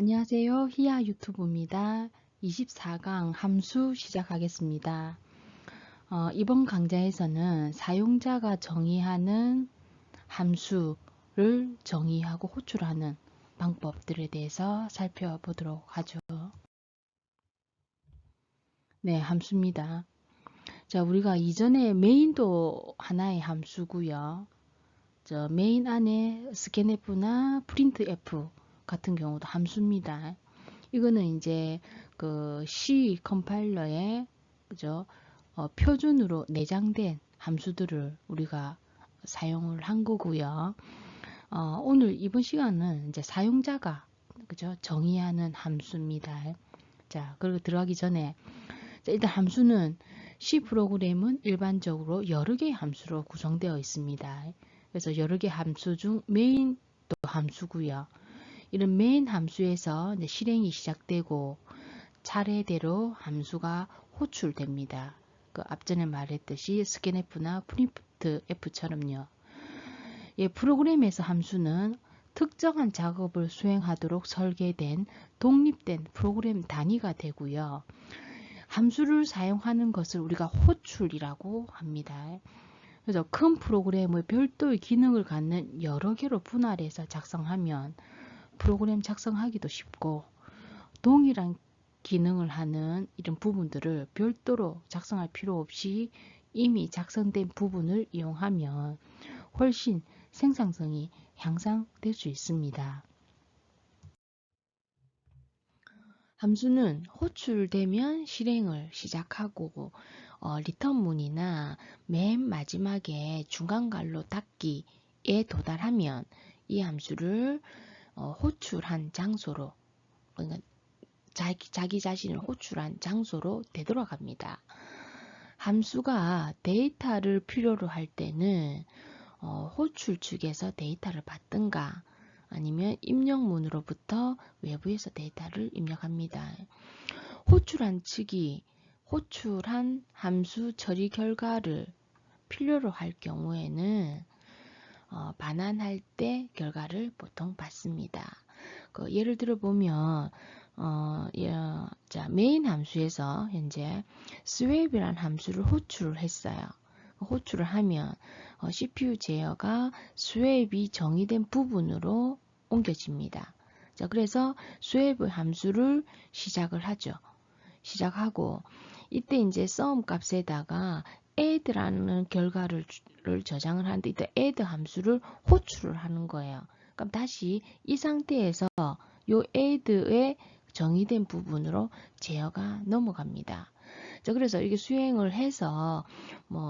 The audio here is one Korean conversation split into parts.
안녕하세요. 히야 유튜브입니다. 24강 함수 시작하겠습니다. 이번 강좌에서는 사용자가 정의하는 함수를 정의하고 호출하는 방법들에 대해서 살펴보도록 하죠. 네, 함수입니다. 자, 우리가 이전에 메인도 하나의 함수고요. 메인 안에 scanf나 printf 같은 경우도 함수입니다. 이거는 이제 그 C 컴파일러에 그죠? 표준으로 내장된 함수들을 우리가 사용을 한 거고요. 오늘 이번 시간은 이제 사용자가 그죠? 정의하는 함수입니다. 자, 그리고 들어가기 전에 자, 일단 함수는 C 프로그램은 일반적으로 여러 개의 함수로 구성되어 있습니다. 그래서 여러 개의 함수 중 메인도 함수고요. 이런 메인 함수에서 이제 실행이 시작되고 차례대로 함수가 호출됩니다. 그 앞전에 말했듯이 scanf나 printf처럼요. 프로그램에서 함수는 특정한 작업을 수행하도록 설계된 독립된 프로그램 단위가 되고요. 함수를 사용하는 것을 우리가 호출이라고 합니다. 그래서 큰 프로그램을 별도의 기능을 갖는 여러 개로 분할해서 작성하면 프로그램 작성하기도 쉽고 동일한 기능을 하는 이런 부분들을 별도로 작성할 필요 없이 이미 작성된 부분을 이용하면 훨씬 생산성이 향상될 수 있습니다. 함수는 호출되면 실행을 시작하고 리턴문이나 맨 마지막에 중간갈로 닫기에 도달하면 이 함수를 호출한 장소로 그러니까 자기 자신을 호출한 장소로 되돌아갑니다. 함수가 데이터를 필요로 할 때는 호출 측에서 데이터를 받든가 아니면 입력문으로부터 외부에서 데이터를 입력합니다. 호출한 측이 호출한 함수 처리 결과를 필요로 할 경우에는 반환할 때 결과를 보통 받습니다. 예를 들어 보면 자, 메인 함수에서 현재 swap이라는 함수를 호출을 했어요. 호출을 하면 CPU 제어가 swap이 정의된 부분으로 옮겨집니다. 자, 그래서 swap 함수를 시작을 하죠. 시작하고 이때 이제 sum 값에다가 add라는 결과를 저장을 하는데 이때 add 함수를 호출을 하는 거예요. 그럼 다시 이 상태에서 요 add의 정의된 부분으로 제어가 넘어갑니다. 자, 그래서 이게 수행을 해서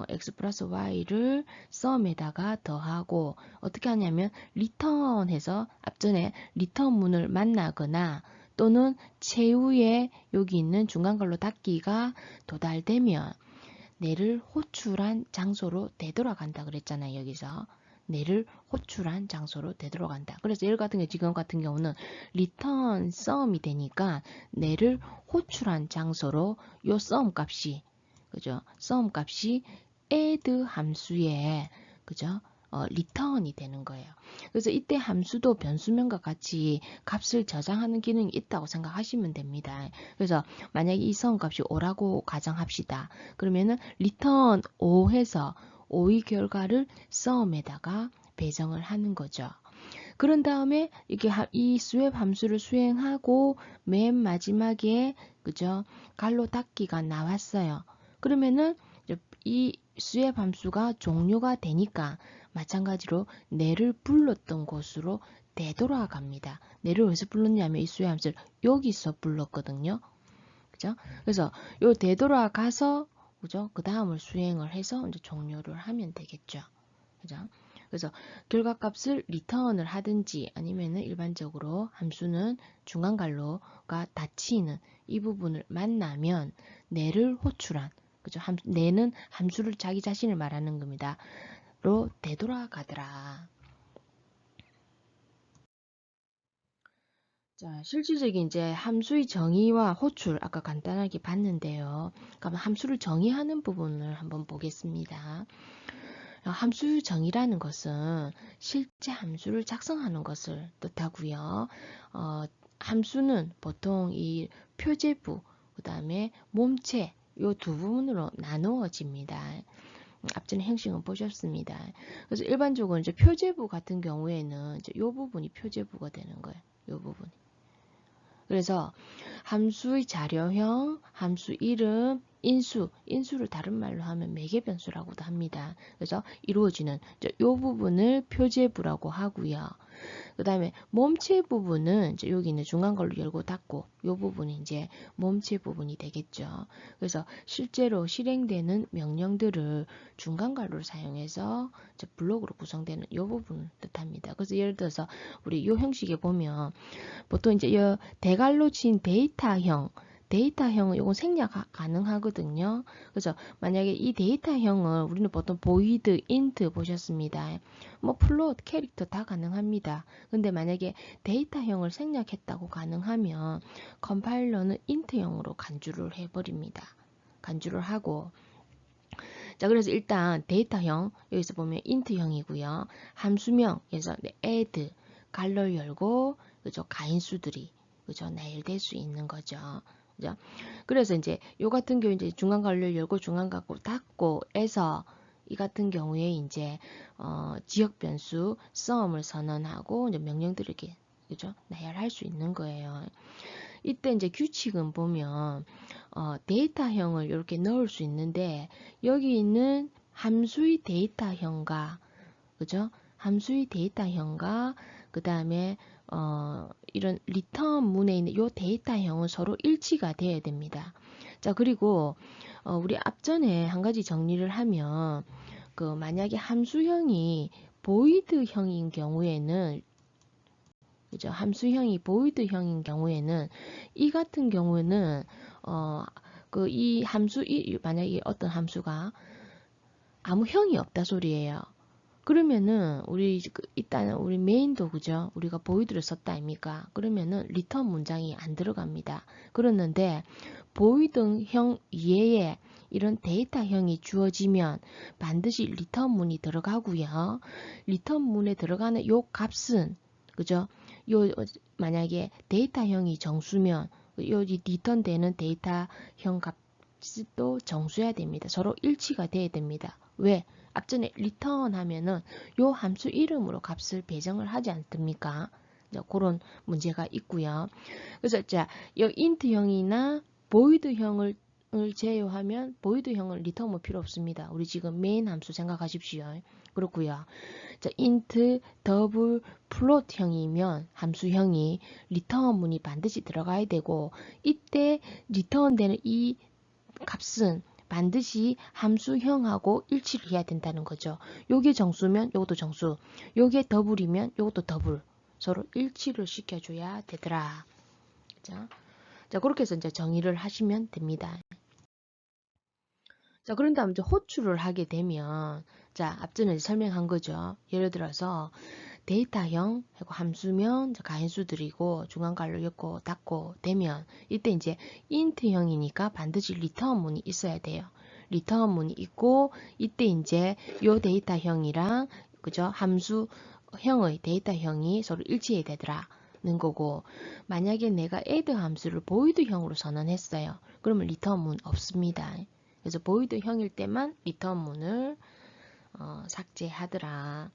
x 플러스 y를 sum에다가 더하고 어떻게 하냐면 return해서 앞전에 return문을 만나거나 또는 최후에 여기 있는 중간갈로 닫기가 도달되면 내를 호출한 장소로 되돌아간다 그랬잖아요. 여기서 내를 호출한 장소로 되돌아간다. 그래서 예를 같은 경우 지금 같은 경우는 return sum이 되니까 내를 호출한 장소로 요 sum 값이 그죠? sum 값이 add 함수에 그죠? return이 되는 거예요. 그래서 이때 함수도 변수명과 같이 값을 저장하는 기능이 있다고 생각하시면 됩니다. 그래서 만약에 이 sum 값이 5라고 가정합시다. 그러면은 return 5 해서 5의 결과를 sum에다가 배정을 하는 거죠. 그런 다음에 이게 이 swap 함수를 수행하고 맨 마지막에 그죠? 갈로 닫기가 나왔어요. 그러면은 이 swap 함수가 종료가 되니까 마찬가지로 내를 불렀던 곳으로 되돌아갑니다. 내를 어디서 불렀냐면 이 swap 함수를 여기서 불렀거든요. 그죠? 그래서 요 되돌아가서 그죠? 그 다음을 수행을 해서 이제 종료를 하면 되겠죠. 그죠? 그래서 결과값을 리턴을 하든지 아니면은 일반적으로 함수는 중간갈로가 닫히는 이 부분을 만나면 내를 호출한 그죠? 내는 함수를 자기 자신을 말하는 겁니다. 로 되돌아가더라. 자, 실질적인 이제 함수의 정의와 호출 아까 간단하게 봤는데요. 그럼 함수를 정의하는 부분을 한번 보겠습니다. 함수 정의라는 것은 실제 함수를 작성하는 것을 뜻하고요. 함수는 보통 이 표제부, 그 다음에 몸체 요 두 부분으로 나누어집니다. 앞전에 형식은 보셨습니다. 그래서 일반적으로 이제 표제부 같은 경우에는 이제 요 부분이 표제부가 되는 거예요. 요 부분이. 그래서 함수의 자료형, 함수 이름, 인수를 다른 말로 하면 매개변수라고도 합니다. 그래서 이루어지는 이 부분을 표제부라고 하고요. 그 다음에 몸체 부분은 이제 여기 있는 중간괄호 열고 닫고 이 부분이 이제 몸체 부분이 되겠죠. 그래서 실제로 실행되는 명령들을 중간괄호를 사용해서 이제 블록으로 구성되는 이 부분을 뜻합니다. 그래서 예를 들어서 우리 이 형식에 보면 보통 이제 이 대괄호 친 데이터형은 이건 생략 가능하거든요. 그래서 만약에 이 데이터형을 우리는 보통 보이드, 인트 보셨습니다. 뭐 플롯, 캐릭터 다 가능합니다. 근데 만약에 데이터형을 생략했다고 가능하면 컴파일러는 인트형으로 간주를 해버립니다. 간주를 하고 자 그래서 일단 데이터형 여기서 보면 인트형이고요. 함수명에서 add 갈로 열고 그죠 가인수들이 그죠 나열될 수 있는 거죠. 그죠? 그래서 이제 요 같은 경우 이제 중간 관료를 열고 중간 갖고 닫고 해서 이 같은 경우에 이제 지역 변수 sum을 선언하고 이제 명령들을 이렇게 그죠 나열할 수 있는 거예요. 이때 이제 규칙은 보면 데이터형을 이렇게 넣을 수 있는데 여기 있는 함수의 데이터형과 그죠? 함수의 데이터형과 그 다음에 이런 리턴 문에 있는 이 데이터형은 서로 일치가 돼야 됩니다. 자 그리고 우리 앞전에 한 가지 정리를 하면 그 만약에 함수형이 보이드형인 경우에는 그죠? 함수형이 보이드형인 경우에는 이 같은 경우는 그 이 함수 만약에 어떤 함수가 아무 형이 없다 소리예요. 그러면은 우리 일단은 우리 메인도 그죠? 우리가 보이드를 썼다 아닙니까? 그러면은 리턴 문장이 안 들어갑니다. 그랬는데 보이드형 이외에 이런 데이터형이 주어지면 반드시 리턴 문이 들어가고요. 리턴 문에 들어가는 요 값은 그죠? 요 만약에 데이터형이 정수면 요 리턴되는 데이터형 값도 정수해야 됩니다. 서로 일치가 돼야 됩니다. 왜? 앞전에 return 하면은 요 함수 이름으로 값을 배정을 하지 않습니까? 그런 문제가 있고요. 그래서 자, 이 int형이나 void형을 제외하면 void형은 return 뭐 필요 없습니다. 우리 지금 main 함수 생각하십시오. 그렇고요. 자, int, double, float형이면 함수형이 return 문이 반드시 들어가야 되고 이때 return 되는 이 값은 반드시 함수형하고 일치를 해야 된다는 거죠. 요게 정수면 요것도 정수, 요게 더블이면 요것도 더블. 서로 일치를 시켜줘야 되더라. 자, 그렇게 해서 이제 정의를 하시면 됩니다. 자, 그런 다음 이제 호출을 하게 되면, 자, 앞전에 설명한 거죠. 예를 들어서 데이터형 하고 함수면 가인수들이고 중간괄호 엮고 닫고 되면 이때 이제 int형이니까 반드시 return 문이 있어야 돼요. return 문이 있고 이때 이제 요 데이터형이랑 그죠 함수형의 데이터형이 서로 일치해야 되더라는 거고 만약에 내가 add 함수를 void형으로 선언했어요. 그러면 return 문 없습니다. 그래서 void형일 때만 return 문을 삭제하더라.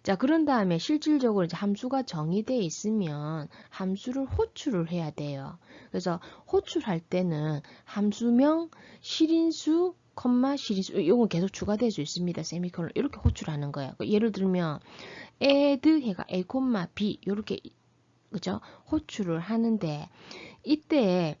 자, 그런 다음에 실질적으로 이제 함수가 정의되어 있으면 함수를 호출을 해야 돼요. 그래서 호출할 때는 함수명, 실인수, 실인수, 이건 계속 추가될 수 있습니다. 세미콜론 이렇게 호출하는 거예요. 예를 들면 add 해가 a, b 이렇게 그죠? 호출을 하는데 이때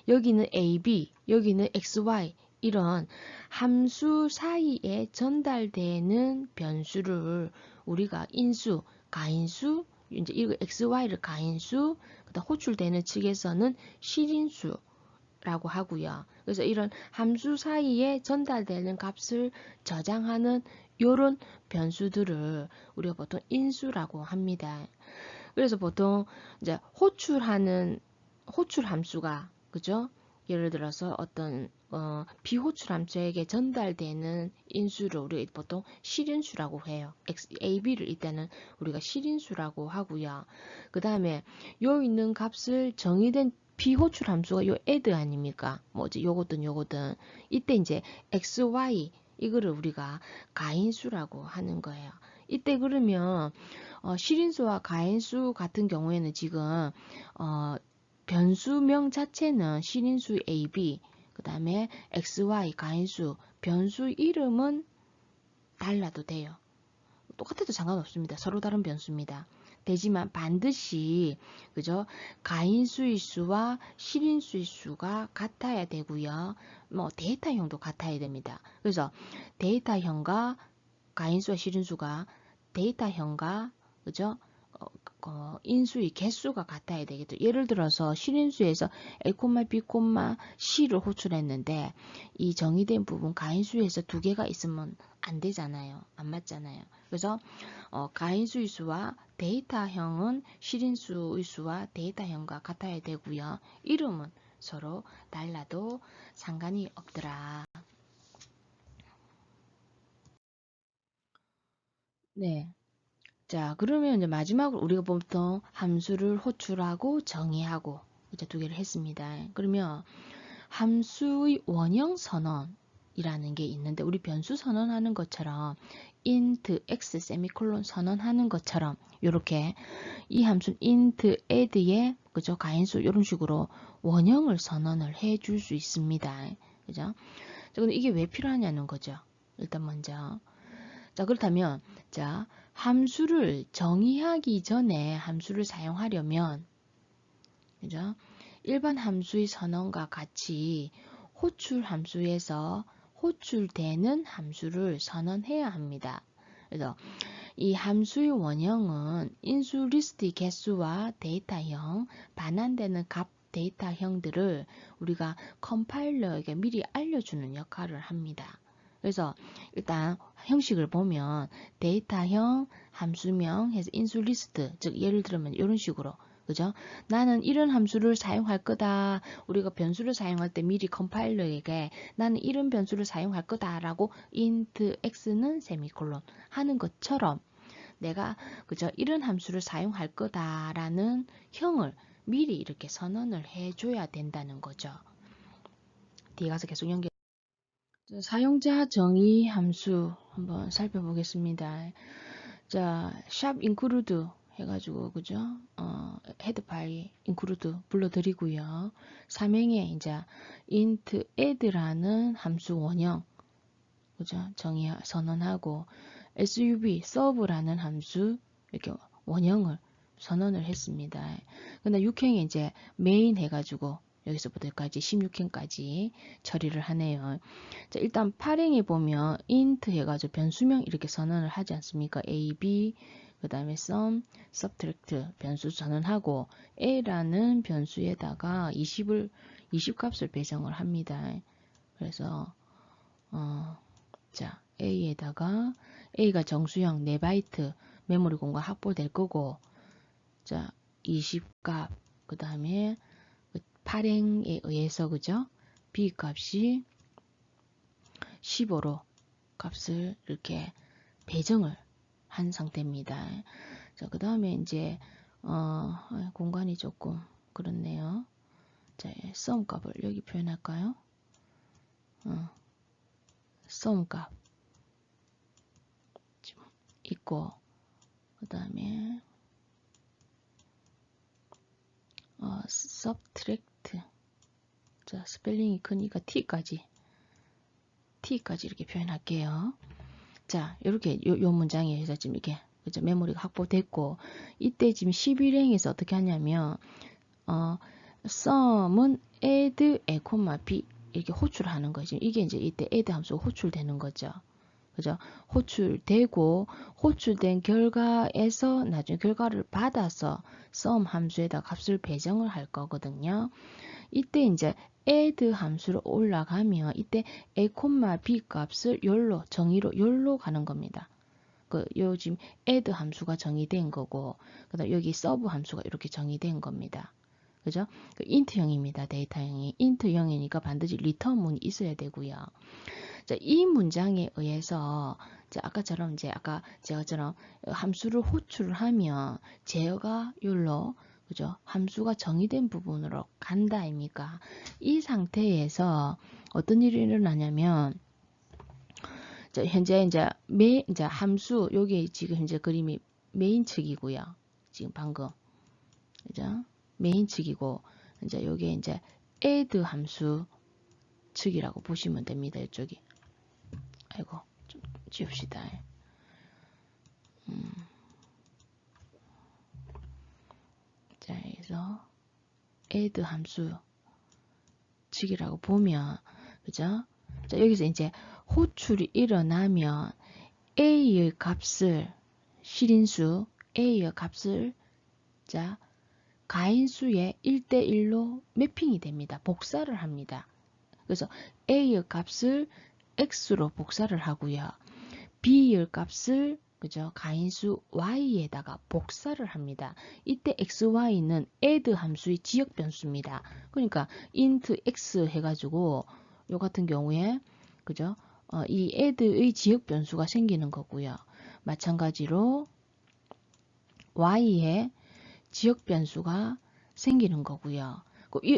여기는 ab, 여기는 xy 이런 함수 사이에 전달되는 변수를 우리가 인수, 가인수, 이제 이거 xy를 가인수, 그다음 호출되는 측에서는 실인수라고 하고요. 그래서 이런 함수 사이에 전달되는 값을 저장하는 이런 변수들을 우리가 보통 인수라고 합니다. 그래서 보통 이제 호출 함수가 그죠? 예를 들어서 어떤 비호출 함수에게 전달되는 인수를 우리가 보통 실인수라고 해요. A, B를 이때는 우리가 실인수라고 하고요. 그 다음에 요 있는 값을 정의된 비호출 함수가 요 add 아닙니까? 뭐지? 요거든. 이때 이제 x, y 이거를 우리가 가인수라고 하는 거예요. 이때 그러면 실인수와 가인수 같은 경우에는 지금 변수명 자체는 실인수 a, b 그 다음에 x, y 가인수 변수 이름은 달라도 돼요. 똑같아도 상관없습니다. 서로 다른 변수입니다. 되지만 반드시 그죠? 가인수의 수와 실인수의 수가 같아야 되고요. 뭐 데이터형도 같아야 됩니다. 그래서 데이터형과 가인수와 실인수가 데이터형과 그죠? 인수의 개수가 같아야 되겠죠. 예를 들어서 실인수에서 A, B, C를 호출했는데 이 정의된 부분 가인수에서 두 개가 있으면 안 되잖아요. 안 맞잖아요. 그래서 가인수의 수와 데이터형은 실인수의 수와 데이터형과 같아야 되고요. 이름은 서로 달라도 상관이 없더라. 네. 자, 그러면 이제 마지막으로 우리가 보통 함수를 호출하고 정의하고 이제 두 개를 했습니다. 그러면 함수의 원형 선언이라는 게 있는데 우리 변수 선언하는 것처럼 int x 세미콜론 선언하는 것처럼 이렇게 이 함수 int add에 그죠? 가인수 이런 식으로 원형을 선언을 해 줄 수 있습니다. 그죠? 자, 근데 이게 왜 필요하냐는 거죠. 일단 먼저 자, 그렇다면 자, 함수를 정의하기 전에 함수를 사용하려면 그죠? 일반 함수의 선언과 같이 호출 함수에서 호출되는 함수를 선언해야 합니다. 그래서 이 함수의 원형은 인수 리스트의 개수와 데이터형, 반환되는 값 데이터형들을 우리가 컴파일러에게 미리 알려주는 역할을 합니다. 그래서 일단 형식을 보면 데이터형, 함수명 해서 인수 리스트, 즉 예를 들면 이런 식으로 그죠? 나는 이런 함수를 사용할 거다. 우리가 변수를 사용할 때 미리 컴파일러에게 나는 이런 변수를 사용할 거다라고 int x는 세미콜론 하는 것처럼 내가 그죠? 이런 함수를 사용할 거다라는 형을 미리 이렇게 선언을 해줘야 된다는 거죠. 뒤에 가서 계속 연결. 사용자 정의 함수 한번 살펴보겠습니다. 자, 샵 include 해가지고 그죠? 헤드 파일 include 불러드리고요. 사명에 이제 int add라는 함수 원형 그죠? 정의 선언하고 sub serve라는 함수 이렇게 원형을 선언을 했습니다. 근데 6행에 이제 main 해가지고 여기서부터까지 16행까지 처리를 하네요. 자, 일단 8행에 보면 int 해가지고 변수명 이렇게 선언을 하지 않습니까? a, b 그 다음에 sum, subtract 변수 선언하고 a라는 변수에다가 20 값을 배정을 합니다. 그래서 자, A에다가 A가 정수형 4바이트 메모리 공간 확보될 거고 자, 20값 그 다음에 8행에 의해서 그죠? B 값이 15로 값을 이렇게 배정을 한 상태입니다. 자, 그 다음에 이제 공간이 조금 그렇네요. 자, sum 값을 여기 표현할까요? sum 값 있고 그 다음에 subtract 자 스펠링이 크니까 t까지 이렇게 표현할게요. 자 이렇게 요 문장에서 지금 이렇게 그죠? 메모리가 확보됐고 이때 지금 11행에서 어떻게 하냐면 sum은 add a, b 이렇게 호출하는 거죠. 이게 이제 이때 add 함수가 호출되는 거죠. 그죠? 호출되고 호출된 결과에서 나중에 결과를 받아서 sum 함수에다 값을 배정을 할 거거든요. 이때 이제 add 함수로 올라가면 이때 a, b 값을 열로 정의로 열로 가는 겁니다. 요 지금 add 함수가 정의된 거고 그다음 여기 sub 함수가 이렇게 정의된 겁니다. 그죠? 그 인트형입니다. 데이터형이. 인트형이니까 반드시 리턴문이 있어야 되고요. 자, 이 문장에 의해서 자, 아까처럼 이제 아까 제가처럼 함수를 호출을 하면 제어가 욜로 그죠? 함수가 정의된 부분으로 간다 아닙니까? 이 상태에서 어떤 일이 일어나냐면 자, 현재 이제 함수 여기 지금 현재 그림이 메인 측이고요. 지금 방금 그죠? 메인 측이고 이제 여기 이제 add 함수 측이라고 보시면 됩니다. 이쪽이. 아이고 좀 지웁시다. 자, 그래서 add 함수 측이라고 보면 그죠? 자, 여기서 이제 호출이 일어나면 a의 값을 실인수 a의 값을 자 가인수의 1대1로 매핑이 됩니다. 복사를 합니다. 그래서 a의 값을 x로 복사를 하고요. b의 값을 그죠? 가인수 y에다가 복사를 합니다. 이때 xy는 add 함수의 지역 변수입니다. 그러니까 int x 해가지고 요 같은 경우에 그죠? 이 add의 지역 변수가 생기는 거고요. 마찬가지로 y의 지역 변수가 생기는 거고요.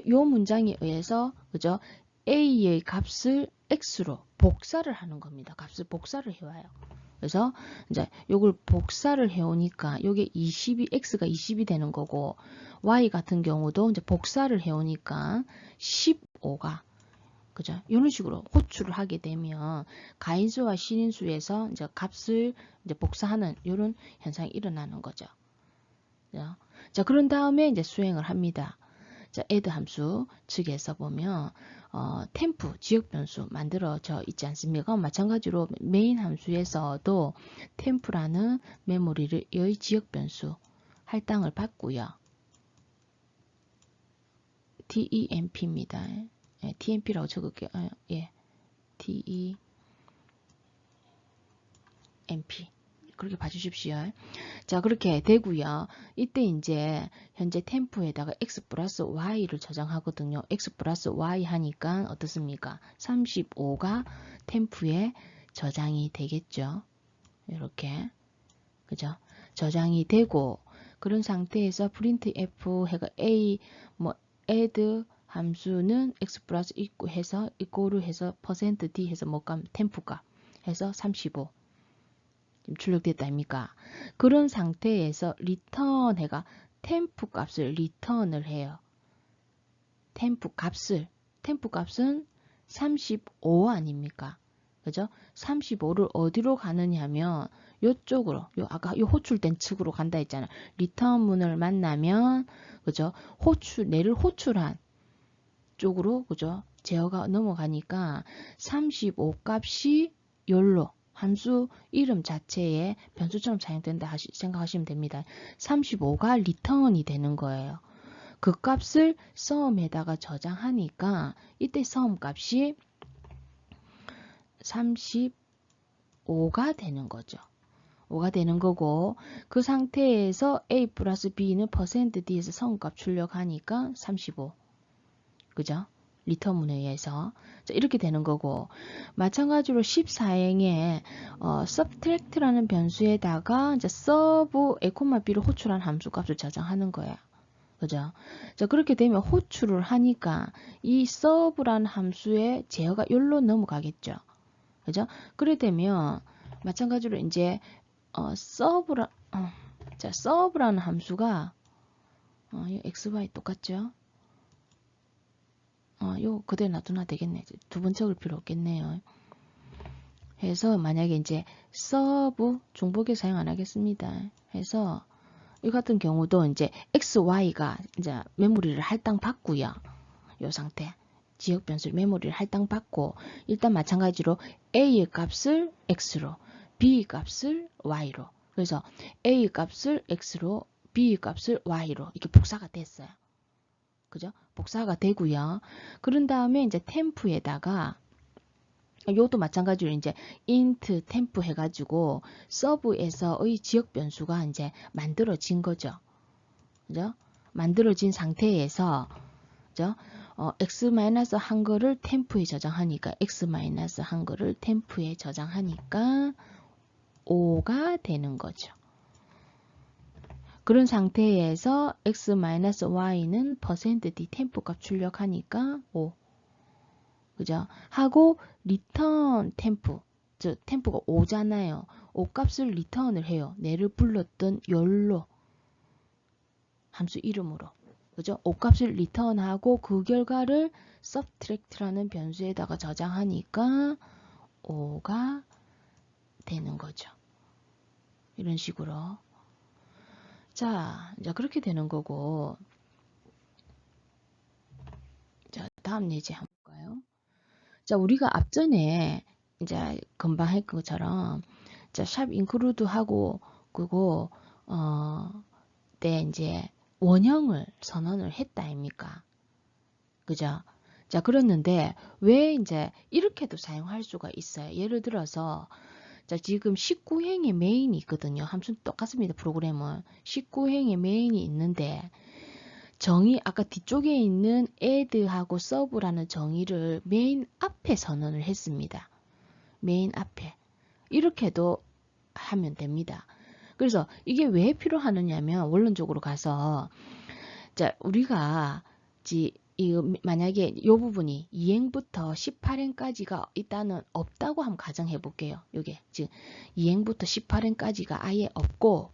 요 문장에 의해서 그죠? a의 값을 x로 복사를 하는 겁니다. 값을 복사를 해와요. 그래서 이제 요걸 복사를 해오니까 요게 20이 x가 20이 되는 거고 y 같은 경우도 이제 복사를 해오니까 15가 그죠? 이런 식으로 호출을 하게 되면 가인수와 실인수에서 이제 값을 이제 복사하는 이런 현상이 일어나는 거죠. 자, 그런 다음에 이제 수행을 합니다. 자, add 함수 측에서 보면 템프 지역 변수 만들어져 있지 않습니까? 마찬가지로 메인 함수에서도 템프라는 메모리를 의 지역 변수 할당을 받고요. temp입니다. 예, temp라고 적을게요. 예, temp 그렇게 봐주십시오. 자, 그렇게 되고요. 이때 이제 현재 템프에다가 x 플러스 y를 저장하거든요. x 플러스 y 하니까 어떻습니까? 35가 템프에 저장이 되겠죠. 이렇게 그죠? 저장이 되고 그런 상태에서 프린트 f 해가 a 뭐 add 함수는 x 플러스 있고 해서 이꼬르 해서 %d 해서 뭐값 템프값 해서 35 출력됐다 아닙니까? 그런 상태에서 리턴 해가 템프 값을 리턴을 해요. 템프 값은 35 아닙니까? 그죠? 35를 어디로 가느냐 하면 요쪽으로 아까 요 호출된 측으로 간다 했잖아. 리턴문을 만나면 그죠? 내를 호출한 쪽으로 그죠? 제어가 넘어가니까 35 값이 열로 함수 이름 자체에 변수처럼 사용된다 생각하시면 됩니다. 35가 리턴이 되는 거예요. 그 값을 sum에다가 저장하니까 이때 sum 값이 35가 되는 거죠. 5가 되는 거고 그 상태에서 a 플러스 b는 %d에서 sum 값 출력하니까 35 그죠? 리턴문에 의해서 자, 이렇게 되는 거고 마찬가지로 14행에 subtract라는 변수에다가 이제 sub a, b를 호출한 함수 값을 저장하는 거야. 그죠? 자, 그렇게 되면 호출을 하니까 이 sub라는 함수의 제어가 여기로 넘어가겠죠. 그죠? 그래 되면 마찬가지로 이제 sub라는 함수가 xy 똑같죠? 요 그대로 놔두나 되겠네. 두 번 적을 필요 없겠네요. 해서 만약에 이제 서브 중복에 사용 안 하겠습니다. 해서 이 같은 경우도 이제 XY가 이제 메모리를 할당 받고요. 요 상태. 지역 변수 메모리를 할당 받고 일단 마찬가지로 A의 값을 X로, B 값을 Y로. 그래서 A 값을 X로, B 값을 Y로 이렇게 복사가 됐어요. 그죠? 복사가 되고요. 그런 다음에 이제 템프에다가 요도 마찬가지로 이제 int 템프 해가지고 서브에서의 지역 변수가 이제 만들어진 거죠. 그죠? 만들어진 상태에서 그죠? x-한 거를 템프에 저장하니까 x-한 거를 템프에 저장하니까 5가 되는 거죠. 그런 상태에서 x-y는 %d 템프 값 출력하니까 5. 그죠? 하고 리턴 템프, 즉 템프가 5잖아요. 5 값을 리턴을 해요. 내를 불렀던 열로 함수 이름으로. 그죠? 5 값을 리턴하고 그 결과를 subtract라는 변수에다가 저장하니까 5가 되는 거죠. 이런 식으로. 자, 이제 그렇게 되는 거고. 자, 다음 예제 한번 볼까요? 자, 우리가 앞전에 이제 금방 했던 것처럼 자, 샵 인크루드 하고 그거 때 이제 원형을 선언을 했다 아닙니까? 그죠? 자, 그랬는데 왜 이제 이렇게도 사용할 수가 있어요. 예를 들어서 자, 지금 19행의 메인이 있거든요. 함수는 똑같습니다. 프로그램은 19행의 메인이 있는데 정의 아까 뒤쪽에 있는 add하고 serve라는 정의를 메인 앞에 선언을 했습니다. 메인 앞에. 이렇게도 하면 됩니다. 그래서 이게 왜 필요하느냐면 원론적으로 가서 자, 우리가 만약에 이 부분이 2행부터 18행까지가 일단은 없다고 한번 가정해 볼게요. 요게 즉 2행부터 18행까지가 아예 없고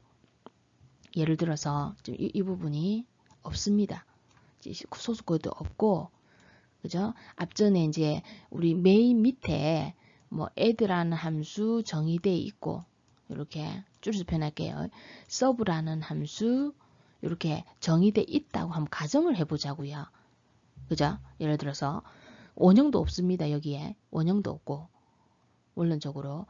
예를 들어서 이 부분이 없습니다. 소수 코드 없고 그죠? 앞전에 이제 우리 메인 밑에 뭐 add라는 함수 정의되어 있고 이렇게 줄여서 표현할게요. serve라는 함수 이렇게 정의되어 있다고 한번 가정을 해보자고요. 그죠? 예를 들어서 원형도 없습니다. 여기에 원형도 없고 원론적으로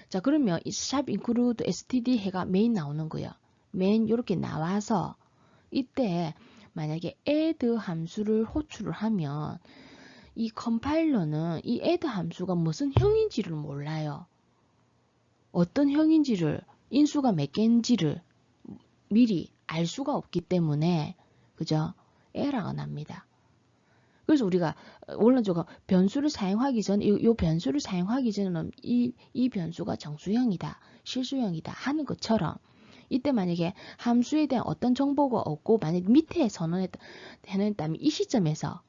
자 그러면 이 샵 include std 해가 메인 나오는 거예요. 메인 이렇게 나와서 이때 만약에 add 함수를 호출을 하면 이 컴파일러는 이 add 함수가 무슨 형인지를 몰라요. 어떤 형인지를 인수가 몇 개인지를 미리 알 수가 없기 때문에 그죠? 에러가 납니다. 그래서 우리가 원론적으로 변수를 사용하기 전, 이 변수를 사용하기 전에는 이 변수가 정수형이다, 실수형이다 하는 것처럼 이때 만약에 함수에 대한 어떤 정보가 없고 만약 밑에 선언했다면 이 시점에서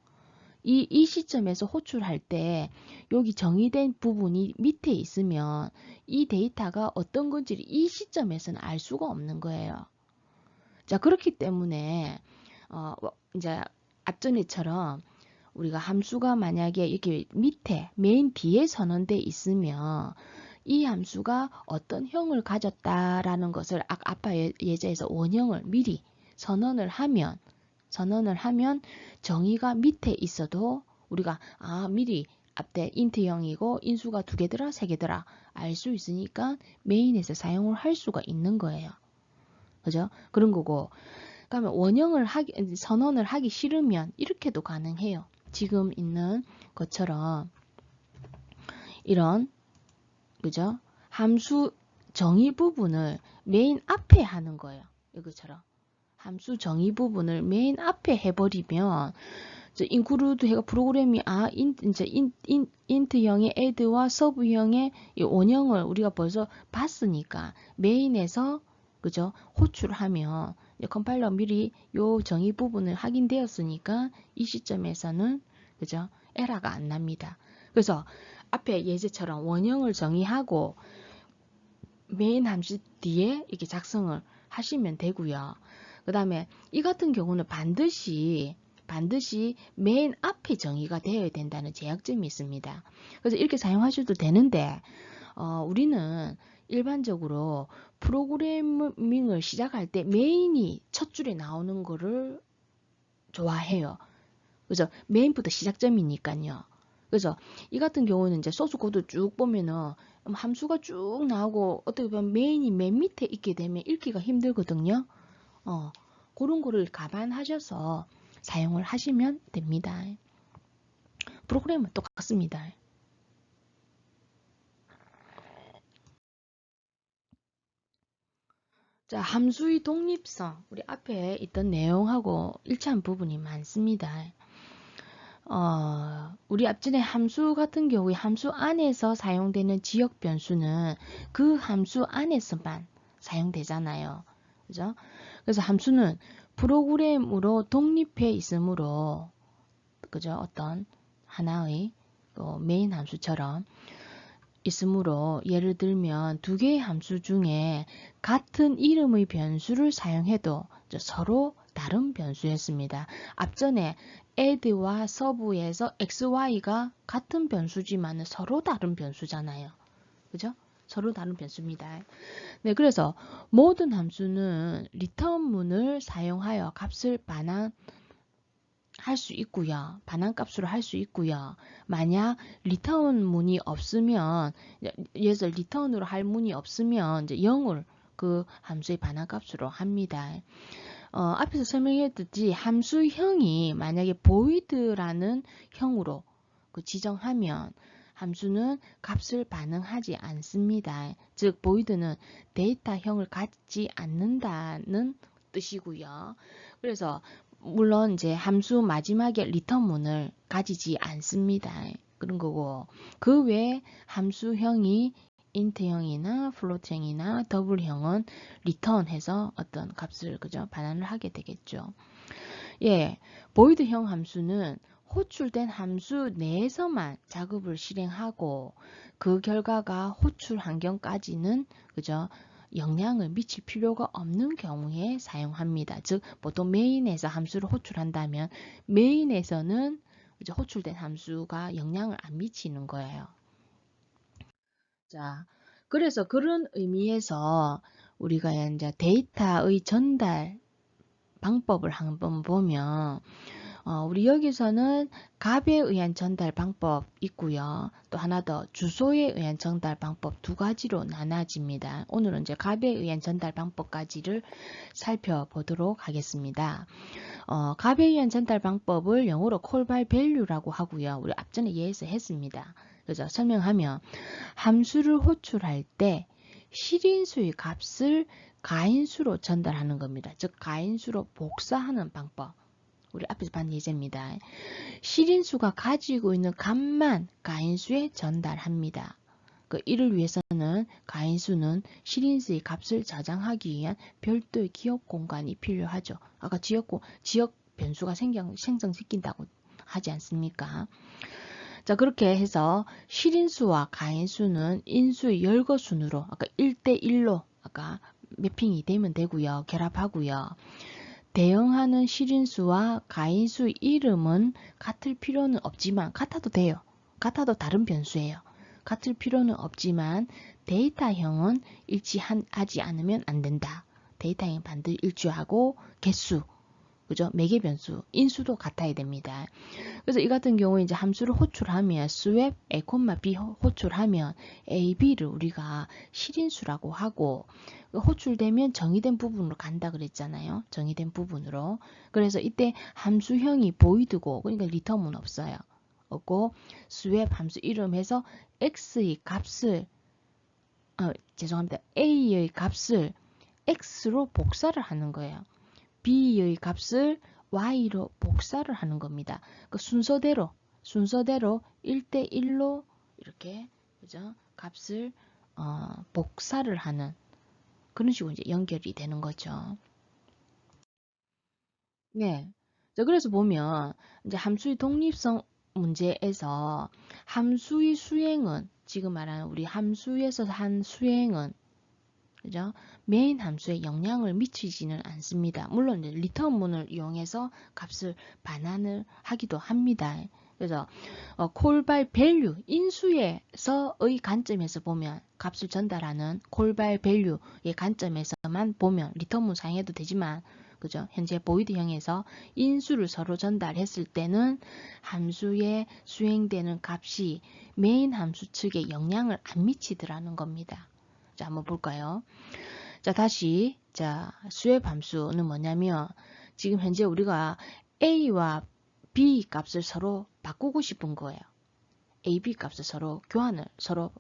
이 시점에서 호출할 때 여기 정의된 부분이 밑에 있으면 이 데이터가 어떤 건지를 이 시점에서는 알 수가 없는 거예요. 자 그렇기 때문에 이제 앞전에처럼 우리가 함수가 만약에 이렇게 밑에 메인 뒤에 선언돼 있으면 이 함수가 어떤 형을 가졌다라는 것을 아까 예제에서 원형을 미리 선언을 하면 정의가 밑에 있어도 우리가 미리 앞에 인트형이고 인수가 2개더라 3개더라 알 수 있으니까 메인에서 사용을 할 수가 있는 거예요. 그죠? 그런 거고 그러면 원형을 선언을 하기 싫으면 이렇게도 가능해요. 지금 있는 것처럼 이런 그죠? 함수 정의 부분을 메인 앞에 하는 거예요. 이것처럼 함수 정의 부분을 메인 앞에 해버리면 include 해가 프로그램이 int형의 add와 sub형의 이 원형을 우리가 벌써 봤으니까 메인에서 그죠? 호출하면 컴파일러 미리 요 정의 부분을 확인되었으니까 이 시점에서는 그죠? 에러가 안 납니다. 그래서 앞에 예제처럼 원형을 정의하고 메인 함수 뒤에 이렇게 작성을 하시면 되고요. 그 다음에 이 같은 경우는 반드시 메인 앞에 정의가 되어야 된다는 제약점이 있습니다. 그래서 이렇게 사용하셔도 되는데 우리는 일반적으로 프로그래밍을 시작할 때 메인이 첫 줄에 나오는 거를 좋아해요. 그래서 메인부터 시작점이니까요. 그래서 이 같은 경우는 이제 소스 코드 쭉 보면은 함수가 쭉 나오고 어떻게 보면 메인이 맨 밑에 있게 되면 읽기가 힘들거든요. 그런 거를 감안하셔서 사용을 하시면 됩니다. 프로그램은 똑같습니다. 자, 함수의 독립성. 우리 앞에 있던 내용하고 일치한 부분이 많습니다. 우리 앞전에 함수 같은 경우에 함수 안에서 사용되는 지역 변수는 그 함수 안에서만 사용되잖아요. 그죠? 그래서 함수는 프로그램으로 독립해 있으므로, 그죠? 어떤 하나의 메인 함수처럼 있으므로, 예를 들면 두 개의 함수 중에 같은 이름의 변수를 사용해도 서로 다른 변수였습니다. 앞전에 add와 sub에서 xy가 같은 변수지만 서로 다른 변수잖아요. 그죠? 서로 다른 변수입니다. 네, 그래서 모든 함수는 리턴문을 사용하여 값을 할 수 있고요. 반환값으로 할 수 있고요. 만약 리턴 문이 없으면, 예를 들어 리턴으로 할 문이 없으면 이제 0을 그 함수의 반환값으로 합니다. 앞에서 설명했듯이 함수형이 만약에 void라는 형으로 지정하면 함수는 값을 반응하지 않습니다. 즉 void는 데이터형을 갖지 않는다는 뜻이고요. 그래서 물론 이제 함수 마지막에 리턴문을 가지지 않습니다. 그런 거고, 그 외에 함수형이 인트형이나 플로트형이나 더블형은 리턴해서 어떤 값을 그죠 반환을 하게 되겠죠. 예, 보이드형 함수는 호출된 함수 내에서만 작업을 실행하고 그 결과가 호출 환경까지는 그죠 영향을 미칠 필요가 없는 경우에 사용합니다. 즉 보통 메인에서 함수를 호출한다면 메인에서는 이제 호출된 함수가 영향을 안 미치는 거예요. 자, 그래서 그런 의미에서 우리가 이제 데이터의 전달 방법을 한번 보면 우리 여기서는 값에 의한 전달 방법 있고요. 또 하나 더 주소에 의한 전달 방법 두 가지로 나눠집니다. 오늘은 이제 값에 의한 전달 방법까지를 살펴보도록 하겠습니다. 값에 의한 전달 방법을 영어로 call by value라고 하고요. 우리 앞전에 예에서 했습니다. 그래서 설명하면 함수를 호출할 때 실인수의 값을 가인수로 전달하는 겁니다. 즉 가인수로 복사하는 방법. 우리 앞에서 본 예제입니다. 실인수가 가지고 있는 값만 가인수에 전달합니다. 이를 위해서는 가인수는 실인수의 값을 저장하기 위한 별도의 기억 공간이 필요하죠. 아까 지역 변수가 생성시킨다고 하지 않습니까? 자, 그렇게 해서 실인수와 가인수는 인수의 열거순으로 아까 1대1로 아까 매핑이 되면 되고요. 결합하고요. 대응하는 실인수와 가인수의 이름은 같을 필요는 없지만 같아도 돼요. 같아도 다른 변수예요. 같을 필요는 없지만 데이터형은 일치하지 않으면 안 된다. 데이터형 반드시 일치하고 개수, 그죠? 매개 변수, 인수도 같아야 됩니다. 그래서 이 같은 경우에 이제 함수를 호출하면 swap a, b 호출하면 a, b를 우리가 실인수라고 하고 호출되면 정의된 부분으로 간다 그랬잖아요. 정의된 부분으로. 그래서 이때 함수형이 void고 그러니까 return은 없어요. 없고 swap 함수 이름해서 x의 값을 죄송합니다. a의 값을 x로 복사를 하는 거예요. b의 값을 y로 복사를 하는 겁니다. 순서대로 1대1로 이렇게 그죠? 값을 복사를 하는 그런 식으로 이제 연결이 되는 거죠. 네. 자, 그래서 보면 이제 함수의 독립성 문제에서 함수의 수행은 지금 말하는 우리 함수에서 한 수행은 그죠? 메인 함수에 영향을 미치지는 않습니다. 물론 이제 리턴문을 이용해서 값을 반환을 하기도 합니다. 그래서 call by value 인수에서의 관점에서 보면 값을 전달하는 call by value의 관점에서만 보면 리턴문 사용해도 되지만 그죠? 현재 void형에서 인수를 서로 전달했을 때는 함수에 수행되는 값이 메인 함수 측에 영향을 안 미치더라는 겁니다. 자, 한번 볼까요? 자, 다시 자, swap 함수는 뭐냐면 지금 현재 우리가 a와 b 값을 서로 바꾸고 싶은 거예요. AB 값을 서로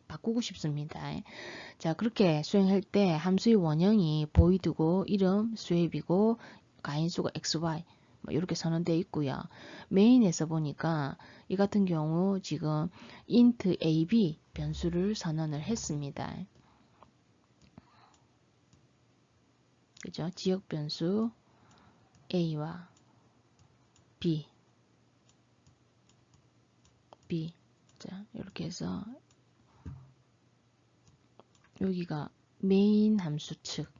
바꾸고 싶습니다. 자, 그렇게 수행할 때 함수의 원형이 void고 이름 swap이고 가인수가 xy 뭐 이렇게 선언되어 있고요. 메인에서 보니까 이 같은 경우 지금 int ab 변수를 선언을 했습니다. 그죠? 지역 변수 a와 b 자, 이렇게 해서 여기가 메인 함수 측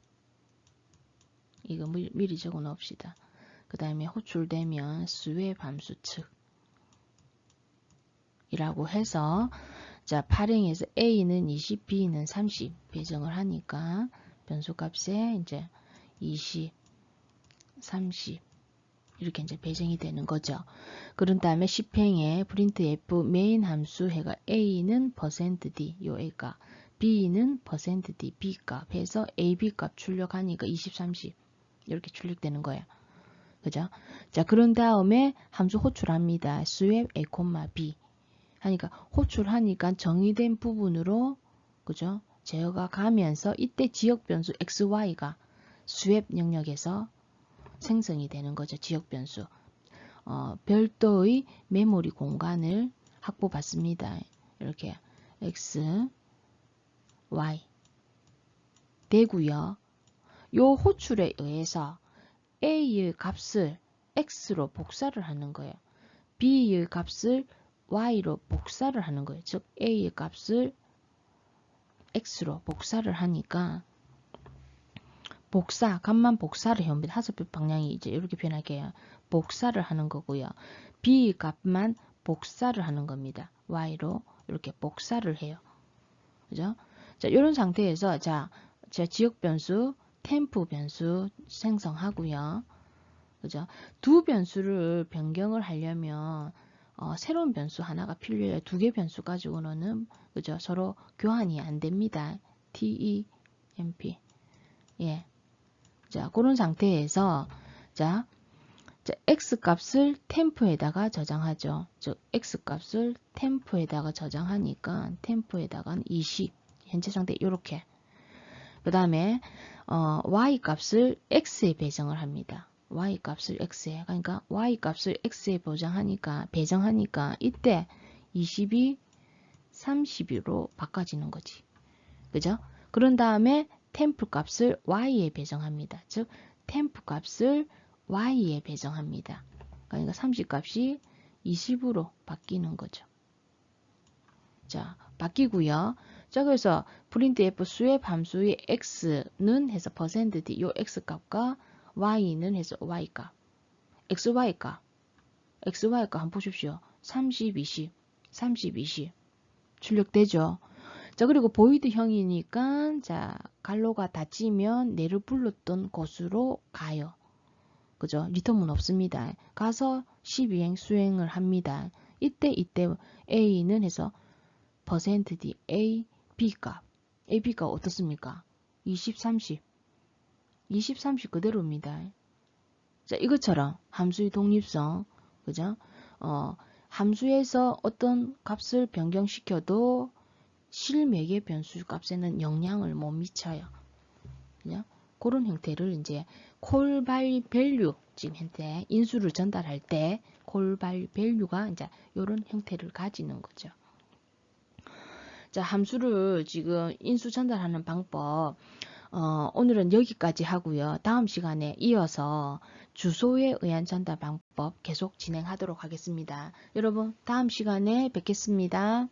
이거 미리 적어 놓읍시다. 그 다음에 호출되면 스웻 함수 측이라고 해서 자, 발행에서 A는 20, B는 30 배정을 하니까 변수값에 이제 20, 30 이렇게 이제 배정이 되는 거죠. 그런 다음에 집행에 printf 메인 함수 해가 A는 %d 요 A값, B는 %d B값 해서 AB 값 출력하니까 20, 30 이렇게 출력되는 거예요. 그죠? 자, 그런 다음에 함수 호출합니다. swap a, b 하니까 호출하니까 정의된 부분으로 그죠? 제어가 가면서 이때 지역 변수 xy가 swap 영역에서 생성이 되는 거죠. 지역 변수. 별도의 메모리 공간을 확보받습니다. 이렇게 x, y 되고요. 요 호출에 의해서 a의 값을 x로 복사를 하는 거예요. b의 값을 y로 복사를 하는 거예요. 즉 a의 값을 x로 복사를 하니까 값만 복사를 해옵니다. 하수표 방향이 이제 이렇게 변할게요. 복사를 하는 거고요. b 값만 복사를 하는 겁니다. y로 이렇게 복사를 해요. 그죠? 자, 이런 상태에서 자 지역 변수, 템프 변수 생성하고요. 그죠? 두 변수를 변경을 하려면 새로운 변수 하나가 필요해요. 두 개 변수 가지고는 그죠? 서로 교환이 안 됩니다. temp. 예. 자, 그런 상태에서 자 x 값을 템프에다가 저장하죠. 즉 x 값을 템프에다가 저장하니까 템프에다가 20 현재 상태 이렇게. 그 다음에 y 값을 x에 배정을 합니다. y 값을 x에 그러니까 y 값을 x에 배정하니까 이때 20이 30으로 바꿔지는 거지. 그죠? 그런 다음에 템프 값을 y에 배정합니다. 즉 템프 값을 y에 배정합니다. 그러니까 30 값이 20으로 바뀌는 거죠. 자, 바뀌고요. 자, 그래서 printf swap 함수의 x는 해서 %d 요 x 값과 y는 해서 y 값, xy 값 한번 보십시오. 30, 20, 30, 20 출력되죠. 자, 그리고 보이드형이니까 자, 갈로가 닫히면 내를 불렀던 곳으로 가요. 그죠? 리턴은 없습니다. 가서 12행 수행을 합니다. 이때 A는 해서 %d A, B 값. A, B 값 어떻습니까? 20, 30. 20, 30 그대로입니다. 자, 이것처럼 함수의 독립성, 그죠? 함수에서 어떤 값을 변경시켜도 실매개 변수 값에는 영향을 못 미쳐요. 그죠? 그런 형태를 이제 콜 바이 밸류 지금 현재 인수를 전달할 때 콜 바이 밸류가 이제 이런 형태를 가지는 거죠. 자, 함수를 지금 인수 전달하는 방법 오늘은 여기까지 하고요. 다음 시간에 이어서 주소에 의한 전달 방법 계속 진행하도록 하겠습니다. 여러분 다음 시간에 뵙겠습니다.